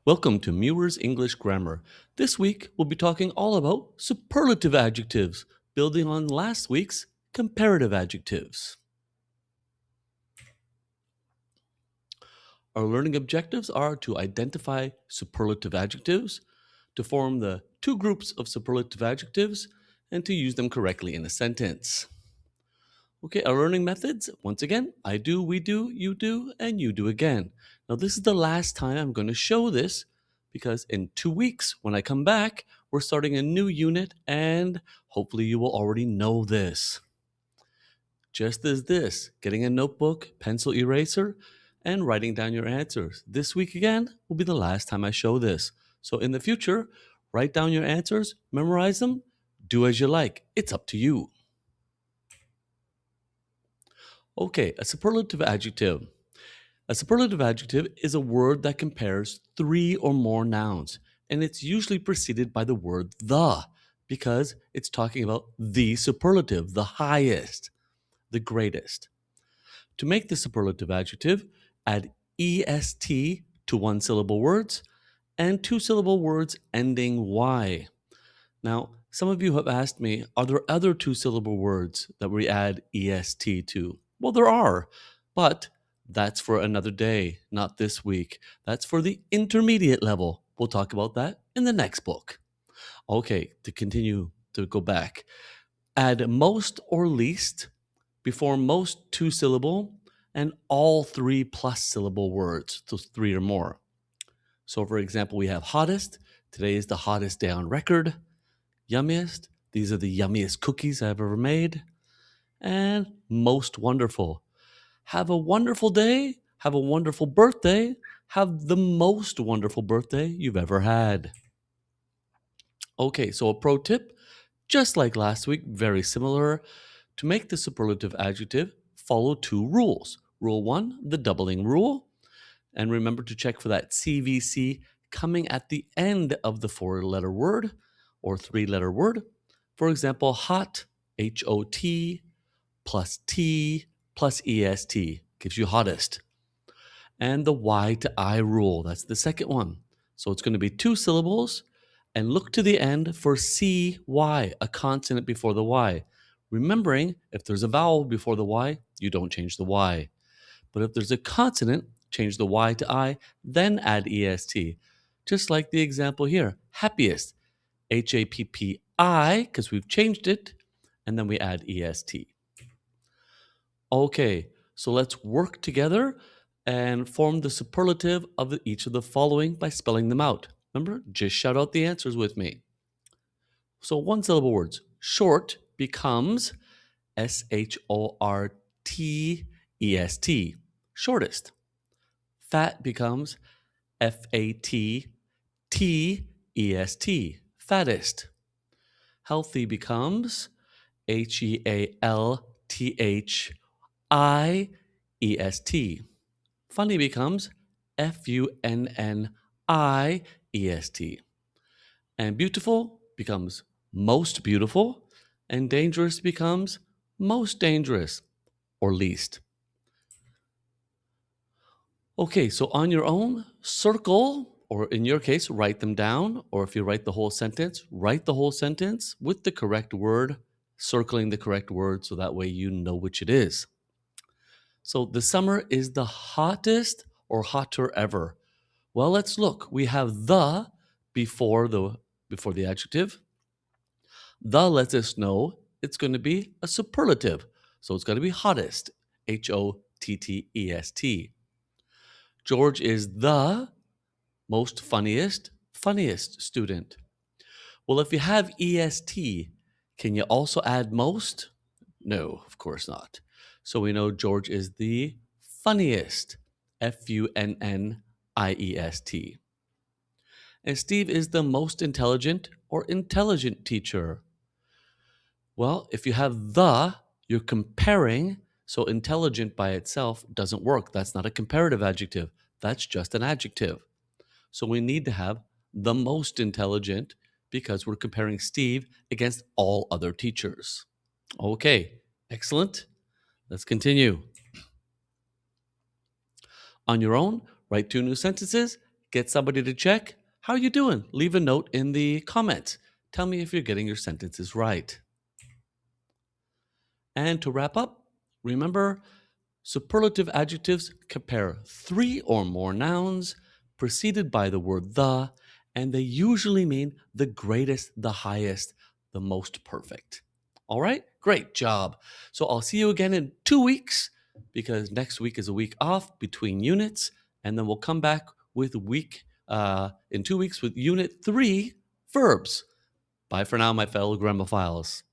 Welcome to Muir's English Grammar. This week we'll be talking all about superlative adjectives, building on last week's comparative adjectives. Our learning objectives are to identify superlative adjectives, to form the two groups of superlative adjectives, and to use them correctly in a sentence. Okay, our learning methods, once again, I do, we do, and you do again. Now, this is the last time I'm going to show this because in 2 weeks, when I come back, we're starting a new unit and hopefully you will already know this. Just as this, getting a notebook, pencil eraser, and writing down your answers. This week again will be the last time I show this. So in the future, write down your answers, memorize them, do as you like. It's up to you. Okay, a superlative adjective. A superlative adjective is a word that compares three or more nouns, and it's usually preceded by the word the, because it's talking about the superlative, the highest, the greatest. To make the superlative adjective, add est to one-syllable words and two-syllable words ending y. Now, some of you have asked me, are there other two-syllable words that we add est to? Well, there are, but that's for another day, not this week. That's for the intermediate level. We'll talk about that in the next book. Okay, to continue to go back, add most or least before most two-syllable and all three plus syllable words, so three or more. So, for example, we have hottest. Today is the hottest day on record. Yummiest. These are the yummiest cookies I've ever made. And most wonderful. Have a wonderful day. Have a wonderful birthday. Have the most wonderful birthday you've ever had. Okay, so a pro tip, just like last week, very similar. To make the superlative adjective, follow two rules. Rule 1, the doubling rule. And remember to check for that CVC coming at the end of the four-letter word or three-letter word. For example, hot, H-O-T, plus T, plus E-S-T, gives you hottest. And the Y to I rule, that's the second one. So it's going to be two syllables, and look to the end for C-Y, a consonant before the Y. Remembering, if there's a vowel before the Y, you don't change the Y. But if there's a consonant, change the Y to I, then add EST. Just like the example here, happiest, H-A-P-P-I, because we've changed it, and then we add EST. Okay, so let's work together and form the superlative of each of the following by spelling them out. Remember, just shout out the answers with me. So one-syllable words. Short becomes S-H-O-R-T-E-S-T, shortest. Fat becomes F-A-T-T-E-S-T, fattest. Healthy becomes H-E-A-L-T-H-I-E-S-T. Funny becomes F-U-N-N-I-E-S-T. And beautiful becomes most beautiful. And dangerous becomes most dangerous or least. Okay, so on your own, circle, or in your case, write them down. Or if you write the whole sentence, write the whole sentence with the correct word, circling the correct word so that way you know which it is. So the summer is the hottest or hotter ever. Well, let's look. We have the before the adjective. The lets us know it's going to be a superlative. So it's going to be hottest, H-O-T-T-E-S-T. George is the most funniest student. Well, if you have EST, can you also add most? No, of course not. So we know George is the funniest, F-U-N-N-I-E-S-T. And Steve is the most intelligent or intelligent teacher. Well, if you have the, you're comparing, so intelligent by itself doesn't work. That's not a comparative adjective. That's just an adjective. So we need to have the most intelligent because we're comparing Steve against all other teachers. Okay, excellent. Let's continue. On your own, write two new sentences, Get somebody to check. How are you doing? Leave a note in the comments. Tell me if you're getting your sentences right. And to wrap up, remember, superlative adjectives compare three or more nouns preceded by the word the, and they usually mean the greatest, the highest, the most perfect. All right, great job. So I'll see you again in 2 weeks because next week is a week off between units, and then we'll come back with in 2 weeks with unit 3 verbs. Bye for now, my fellow gramophiles.